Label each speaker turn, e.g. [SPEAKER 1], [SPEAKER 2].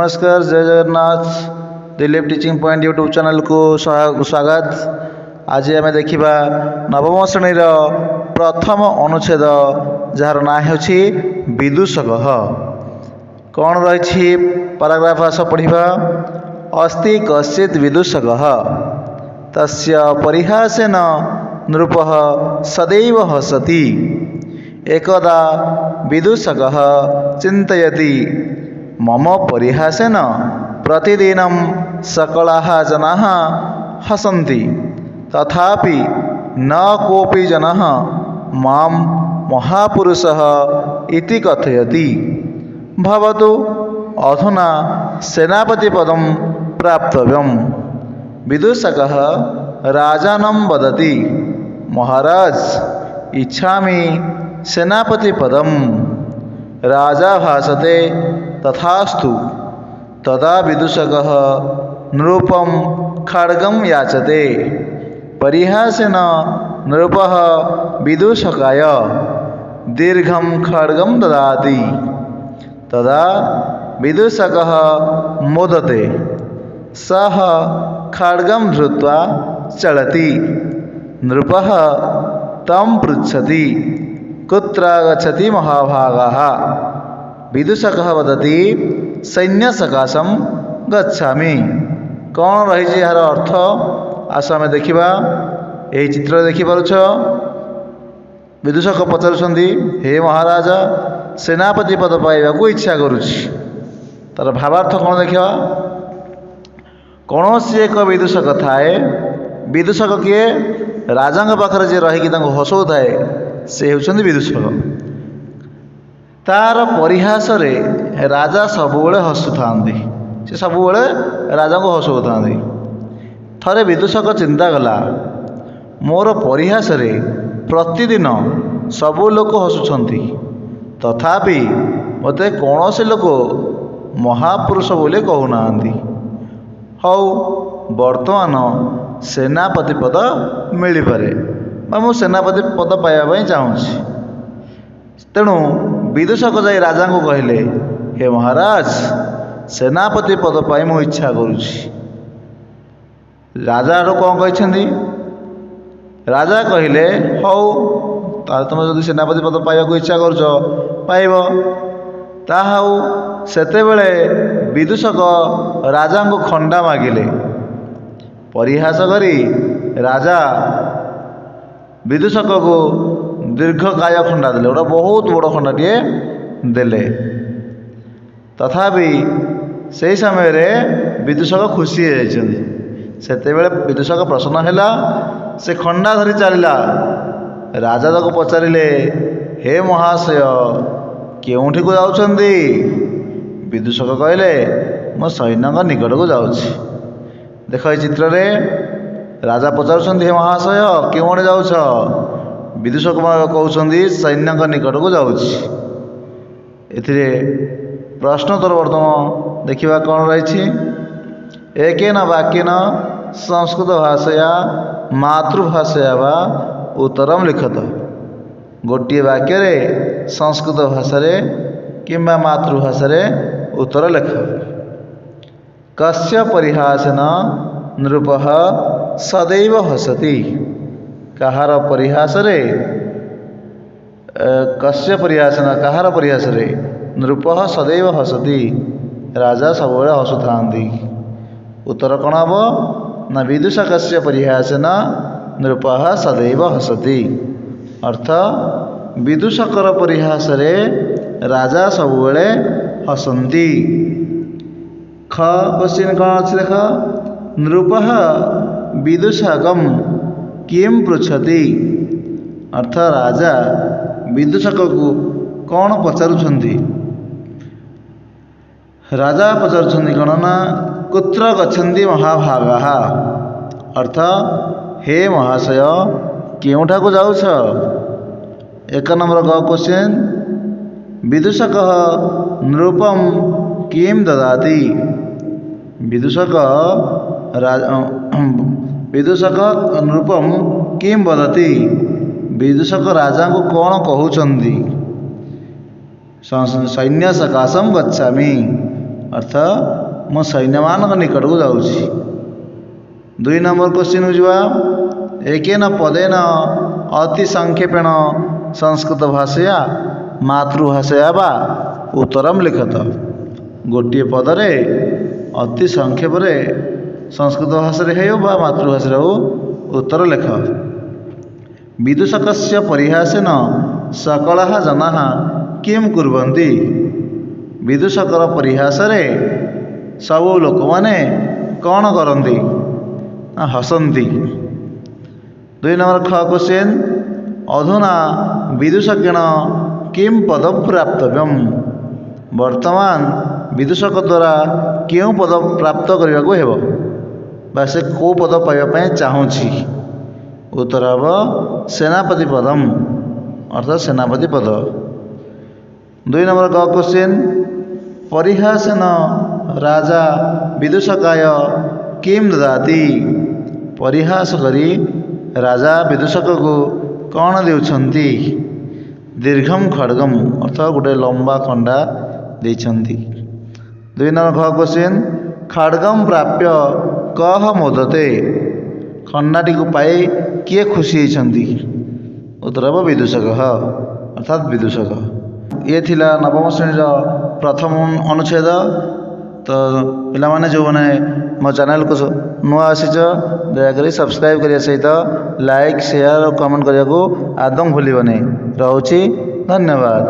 [SPEAKER 1] नमस्कार, जय Jagannath. Dilip teaching point YouTube channel को स्वागत। आज आम देखा नवम श्रेणी प्रथम अनुच्छेद जार ना हो विदूषक। कौन रही पाराग्राफ आस पढ़ा। अस्ति कश्चित् विदूषक तस्य परिहासेन नृपः सदैव हसति। एकदा विदूषक चिन्तयति मम परिहासेन प्रतिदिनं सकलाः जनाः हसन्ति, तथापि न कोऽपि जनः मां महापुरुषः इति कथयति। भवतु अधुना सेनापतिपदं प्राप्तव्यं। विदूषकः राजानं वदति, महाराज इच्छामि सेनापतिपदं। राजा भाषते, तथास्तु। तदा विदूषकः नृपं खड्गं याचते। परिहासेन नृपः विदूषकाय दीर्घं खड्गं ददाति। तदा विदूषकः मोदते। सः खड्गं धृत्वा चलति। नृपः तं पृच्छति, कुत्र गच्छति महाभागाः? विदूषकः वदति, सैन्यसकाशं गच्छामि। कौन रही यार अर्थ आस आम देखा। यही चित्र देखिपारुछ। विदूषक पचारुछन्ति, हे महाराज सेनापति पद पाइबाकू इच्छा करुछि। तार भावार्थ कौन देखा। कौन सी एक विदूषक थाए। विदूषक किए? राजा पाखरे जे रही हसौ थाए से होउछन्ति विदूषक। तार परिहास रे राजा सबुबले हसुथांती। से सबुबले राजा को हसौथांती। थरे विदूषक चिंता कला, मोर परिहास रे प्रतिदिन सबु लोक हसुछंती, तथापि मते कौनसी लोक महापुरुष बोले कहूनांती। हौ वर्तमान सेनापति पद मिल पारे, मु सेनापति पद पाइबा चाहूँगी। तेणु विदूषक जाई राजा को कहले, हे महाराज सेनापति पद पाई मु इच्छा करुछि। राजा कौन कहते? राजा कहले, हौ तार तुम जदि सेनापति पद पाइबा इच्छा करुछ पाइब। ताहा हौ। सेतेबेले विदूषक राजा को खंडा मागिले। परिहास करी राजा विदूषक को दीर्घकाय खंडा देले। गोटे बहुत बड़ खंडाटे देले। तथापि से समय रे विदूषक खुशी होते। विदूषक प्रसन्न हैला। से खंडा धरी चलला। राजा ताको पचारिले, हे महाशय केउठी को जाउछंदी? विदूषक कहले, मो सैन्य निकट को जाउछि। देख ए चित्र रे राजा पचारुछंदी, हे महाशय केउठे जाउछ? विदूषक कहते सैन्य निकट को जाउछि। एथिरे प्रश्न तोर वर्तमान देखा कौन रही। एकेन वाक्यन संस्कृत भाषया मातृभाषया वा उत्तरम लिखत। गोटे वाक्य रे संस्कृत भाषा रे किंबा मातृभाषा रे उत्तर लेख। कस्य परिहासेन नृपः सदैव हसति। कहार परिहास रे कस्य परिहासेन कहार परिहास रे नृपः सदैव हसति। राजा सबुबले हसुथांती। उत्तर कौन हम ना विदूषकस्य परिहासेन नृपः सदैव हसति। अर्थ विदूषकर परिहास रे राजा सबुबले हसंती। ख क्वेश्चन कौन अच्छे देख। नृपः विदूषकं किं पृच्छति। अर्थ राजा विदूषक को कौन पचारुछंती। राजा पचारुछंती कौन ना कुत्र गच्छन्ति महाभागाः। अर्थ हे महाशय केउठा को जाउछ। एक नंबर ग क्वेश्चन। विदूषक नृपम किं ददाति। विदूषक नृपम किं वदति। विदूषक राजा को कौन कहउछन्ति। सैन्य सकाशम गच्छामि। अर्थ मो सैन्यमान निकट को जाऊँगी। 2 नंबर क्वेश्चन को जावा एकेन पदेन अति संक्षेपेण संस्कृत भाषया मातृभाषया वा उत्तरम लिखत। गोटे पदरे अति संक्षेप संस्कृत भाषा हो बा मातृभाषा हो उत्तर लेख। विदूषकस्य परिहासेन सकलः जनाः किं कुर्वन्ति। विदूषकर परिहास रे सबु लोक माने कौन करती हसती। 2 नंबर ख क्वेश्चन अधुना विदूषकेण किं पद प्राप्तव्यम। वर्तमान विदूषक द्वारा क्यों पद प्राप्त करने को हेब बा से को पद पाइबा चाहूँगी। उत्तर हम सेनापति पदम अर्थात सेनापति पद। 2 नंबर क क्वेश्चन परिहासेन राजा विदूषकाय किं ददाति। परिहास करी राजा विदूषक को कौन देउछंती। दीर्घम खड्गम अर्थात गोटे लंबा खंडा देइछंती। 2 नंबर ख क्वेश्चन खड्गम प्राप्य कह मोदते। खंडाटी को पाई किए खुशी होती। उत्तर हम विदूषक अर्थात विदूषक। ये थिला नवम श्रेणी प्रथम अनुच्छेद। तो पिलामाने जो मैंने मो चैनल को नुआ आसीच दयाकोरी सब्सक्राइब करने सहित लाइक शेयर और कमेंट करने को आदम भूलबनी। रहुछि धन्यवाद।